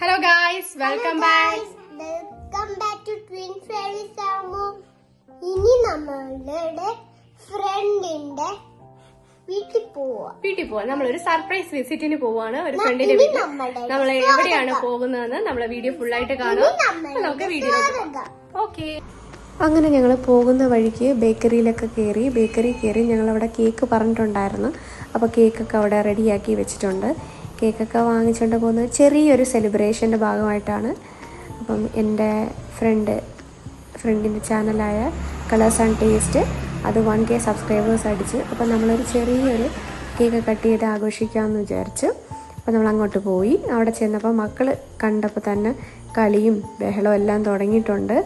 Hello guys, welcome back. Welcome back to Twin Fairy Samo. ഇനി നമ്മളുടെ ഫ്രണ്ടിന്റെ വീട്ടിൽ പോവാ. നമ്മളൊരു സർപ്രൈസ് വിസിറ്റിന് പോവാണ് ഒരു ഫ്രണ്ടിന്റെ വീട്ടിൽ. നമ്മൾ എവിടെയാണ് പോകുന്നതെന്ന് നമ്മളെ വീഡിയോ ഫുൾ ആയിട്ട് കാണും. നമുക്ക് വീഡിയോയിലോട്ട് ഓക്കെ. അങ്ങനെ ഞങ്ങൾ പോകുന്ന വഴിക്ക് ബേക്കറിയിലൊക്കെ കയറി ഞങ്ങൾ അവിടെ കേക്ക് പറഞ്ഞിട്ടുണ്ടായിരുന്നു. അപ്പോൾ കേക്കൊക്കെ അവിടെ റെഡിയാക്കി വെച്ചിട്ടുണ്ട്. കേക്കൊക്കെ വാങ്ങിച്ചുകൊണ്ട് പോകുന്നത് ചെറിയൊരു സെലിബ്രേഷൻ്റെ ഭാഗമായിട്ടാണ്. അപ്പം എൻ്റെ ഫ്രണ്ടിൻ്റെ ചാനലായ കളേഴ്സ് ആൻഡ് ടേസ്റ്റ് അത് 1K സബ്സ്ക്രൈബേഴ്സ് അടിച്ച്. അപ്പം നമ്മളൊരു ചെറിയൊരു കേക്ക് കട്ട് ചെയ്ത് ആഘോഷിക്കാമെന്ന് വിചാരിച്ചു. അപ്പോൾ നമ്മൾ അങ്ങോട്ട് പോയി. അവിടെ ചെന്നപ്പോൾ മക്കൾ കണ്ടപ്പോൾ തന്നെ കളിയും ബഹളവും എല്ലാം തുടങ്ങിയിട്ടുണ്ട്.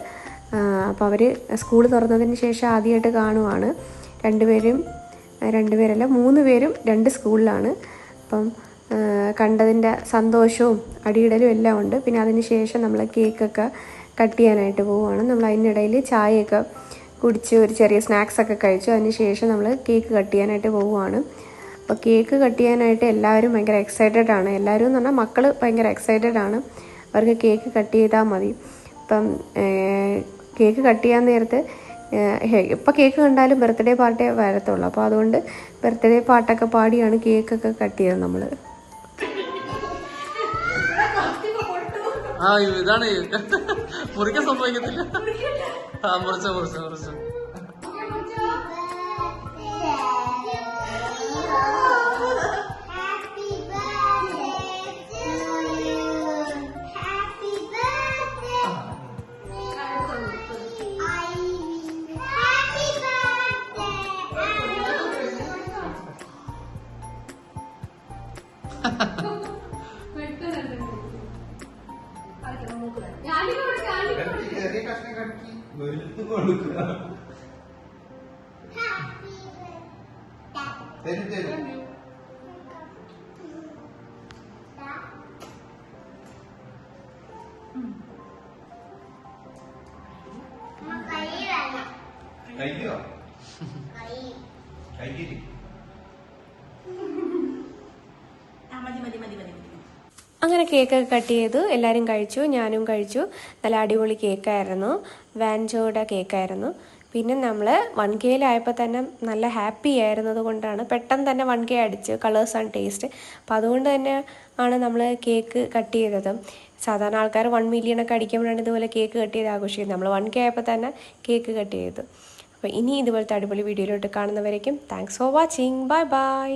അപ്പോൾ അവർ സ്കൂൾ തുറന്നതിന് ശേഷം ആദ്യമായിട്ട് കാണുവാണ്. രണ്ടുപേരല്ല 3 പേരും 2 സ്കൂളിലാണ്. അപ്പം കണ്ടതിൻ്റെ സന്തോഷവും അടിയിടലും എല്ലാം ഉണ്ട്. പിന്നെ അതിന് ശേഷം നമ്മൾ കേക്കൊക്കെ കട്ട് ചെയ്യാനായിട്ട് പോവുകയാണ്. നമ്മൾ അതിനിടയിൽ ചായയൊക്കെ കുടിച്ച് ഒരു ചെറിയ സ്നാക്സൊക്കെ കഴിച്ചു. അതിന് ശേഷം നമ്മൾ കേക്ക് കട്ട് ചെയ്യാനായിട്ട് പോവുകയാണ്. അപ്പോൾ കേക്ക് കട്ട് ചെയ്യാനായിട്ട് എല്ലാവരും ഭയങ്കര എക്സൈറ്റഡ് ആണ്. എല്ലാവരും എന്ന് പറഞ്ഞാൽ മക്കൾ ഭയങ്കര എക്സൈറ്റഡ് ആണ്. അവർക്ക് കേക്ക് കട്ട് ചെയ്താൽ മതി. അപ്പം കേക്ക് കട്ട് ചെയ്യാൻ നേരത്ത് ഇപ്പോൾ കേക്ക് കണ്ടാലും ബർത്ത്ഡേ പാർട്ടിയേ വരത്തുള്ളൂ. അപ്പോൾ അതുകൊണ്ട് ബർത്ത്ഡേ പാട്ടൊക്കെ പാടിയാണ് കേക്കൊക്കെ കട്ട് ചെയ്തത് നമ്മൾ. ഇതാണ് മുറിക്കാൻ സംഭവിക്കത്തില്ല. മുറിച്ചു അങ്ങനെ കേക്കൊക്കെ കട്ട് ചെയ്തു. എല്ലാവരും കഴിച്ചു, ഞാനും കഴിച്ചു. നല്ല അടിപൊളി കേക്കായിരുന്നു. വാൻജോയുടെ കേക്കായിരുന്നു. പിന്നെ നമ്മൾ 1Kയിലായപ്പോൾ തന്നെ നല്ല ഹാപ്പി ആയിരുന്നത് കൊണ്ടാണ് പെട്ടെന്ന് തന്നെ 1K അടിച്ച് കളേഴ്സ് ആൻഡ് ടേസ്റ്റ്. അപ്പോൾ അതുകൊണ്ട് തന്നെ ആണ് നമ്മൾ കേക്ക് കട്ട് ചെയ്തത്. സാധാരണ ആൾക്കാർ 1 മില്യണൊക്കെ അടിക്കുമ്പോഴാണ് ഇതുപോലെ കേക്ക് കട്ട് ചെയ്ത് ആഘോഷിക്കുന്നത്. നമ്മൾ 1K ആയപ്പോൾ തന്നെ കേക്ക് കട്ട് ചെയ്തു. അപ്പോൾ ഇനി ഇതുപോലത്തെ അടിപൊളി വീഡിയോയിലോട്ട് കാണുന്നവരേക്കും thanks for watching. Bye by.